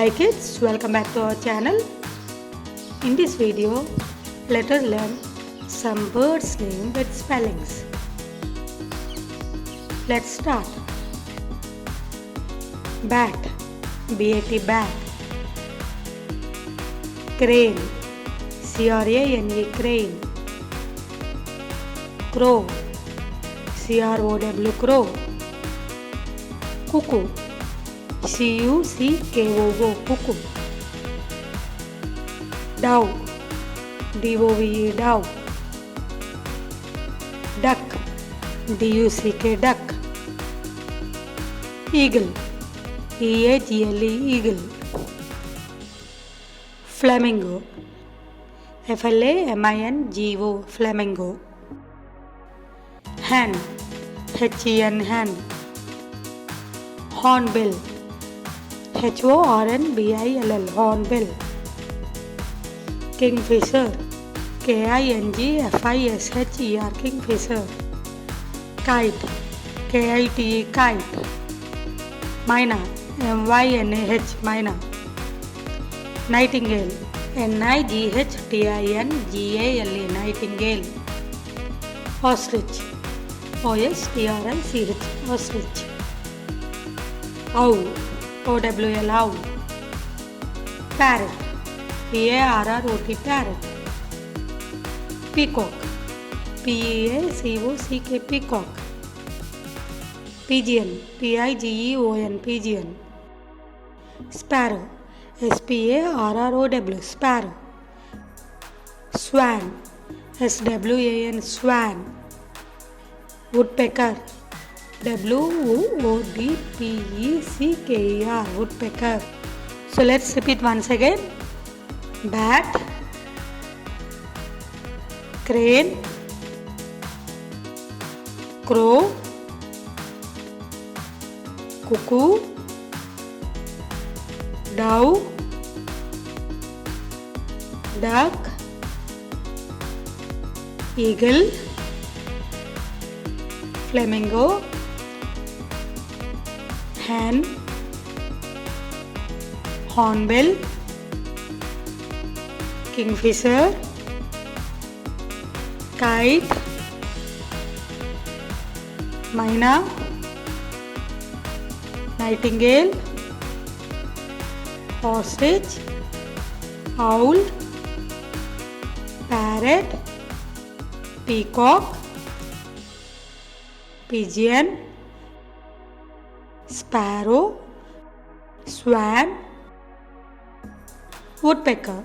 Hi kids, welcome back to our channel. In this video, let us learn some birds' name with spellings. Let's start. Bat, B-A-T, bat. Crane, C-R-A-N-E, crane. Crow, C-R-O-W, crow. Cuckoo, C-U-C-K-O-O, cuckoo. Dove, D-O-V-E, dove. Duck, D-U-C-K, duck. Eagle, E-A-G-L-E, eagle. Flamingo, F-L-A-M-I-N-G-O, flamingo. Hen, H-E-N, hen. Hornbill, H-O-R-N-B-I-L-L, hornbill. Kingfisher, K-I-N-G-F-I-S-H-E-R, kingfisher. Kite, K-I-T-E, kite. Myna, M-Y-N-A-H, myna. Nightingale, N-I-G-H-T-I-N-G-A-L-E, nightingale. Ostrich, O-S-T-R-I-C-H, ostrich. Owl, O-W-L, owl. Parrot, P-A-R-R-O-T, parrot. Peacock, P-E-A-C-O-C-K, peacock. Pigeon, P-I-G-E-O-N, pigeon. Sparrow, S-P-A-R-R-O-W, sparrow. Swan, S-W-A-N, swan. Woodpecker, W-O-O-D-P-E-C-K-E-R, woodpecker. So let's repeat once again. Bat, crane, crow, cuckoo, dove, duck, eagle, flamingo, hen, hornbill, kingfisher, kite, myna, nightingale, ostrich, owl, parrot, peacock, pigeon, sparrow, swan, woodpecker.